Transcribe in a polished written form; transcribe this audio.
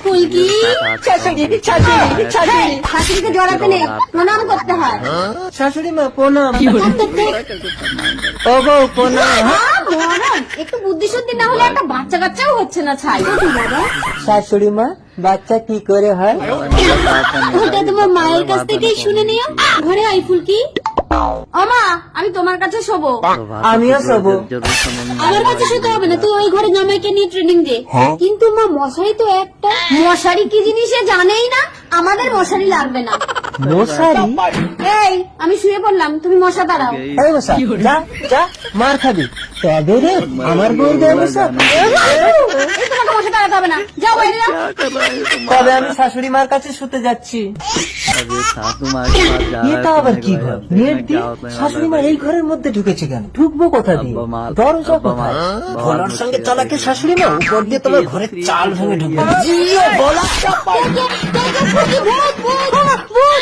ফুলকি শাশুড়িকে জড়াতে নেই, প্রণাম করতে হয়। শাশুড়ি মা প্রণাম। ও বউ প্রণাম। মরণ, একটু বুদ্ধি শুদ্ধি না হলে একটা বাচ্চা কাচ্চাও হচ্ছে না ছাই। বাবা শাশুড়ি মা বাচ্চা কি করে হয়? ওটা তোমার মায়ের কাছ থেকেই শুনে নিও। ঘরে আই ফুলকি। আমা, আমি তোমার কাছে শোবো। আমিও শোবো। আমার কাছে শুতে হবে না, তুই ওই ঘরে জামাইকে নিয়ে ট্রেনিং দে। কিন্তু মা মশারি তো একটা। মশারি কি জিনিস সে জানেই না, আমাদের মশারি লাগবে না। মশারি? এই আমি শুয়ে পড়লাম, তুমি মশা তাড়াও। এই মশা যা যা, মার খাবি। তবে রে আমার বউ দেয় মশা। এই তোমাকে মশা তাড়াতে হবে না, যাও বাইরে যাও। তবে আমি শাশুড়ি মার কাছে শুতে যাচ্ছি। এটা আবার কি ঘর? নেট দিয়ে শাশুড়ি মা এই ঘরের মধ্যে ঢুকেছে কেন? ঢুকবো কোথা দিয়ে? দরজা কোথায়? ভোলার সঙ্গে চালাকে শাশুড়ি মা উপর দিয়ে তোমার ঘরের চাল ভেঙে ঢুকবে। জিও বলা ভূত, ভূত, ভূত।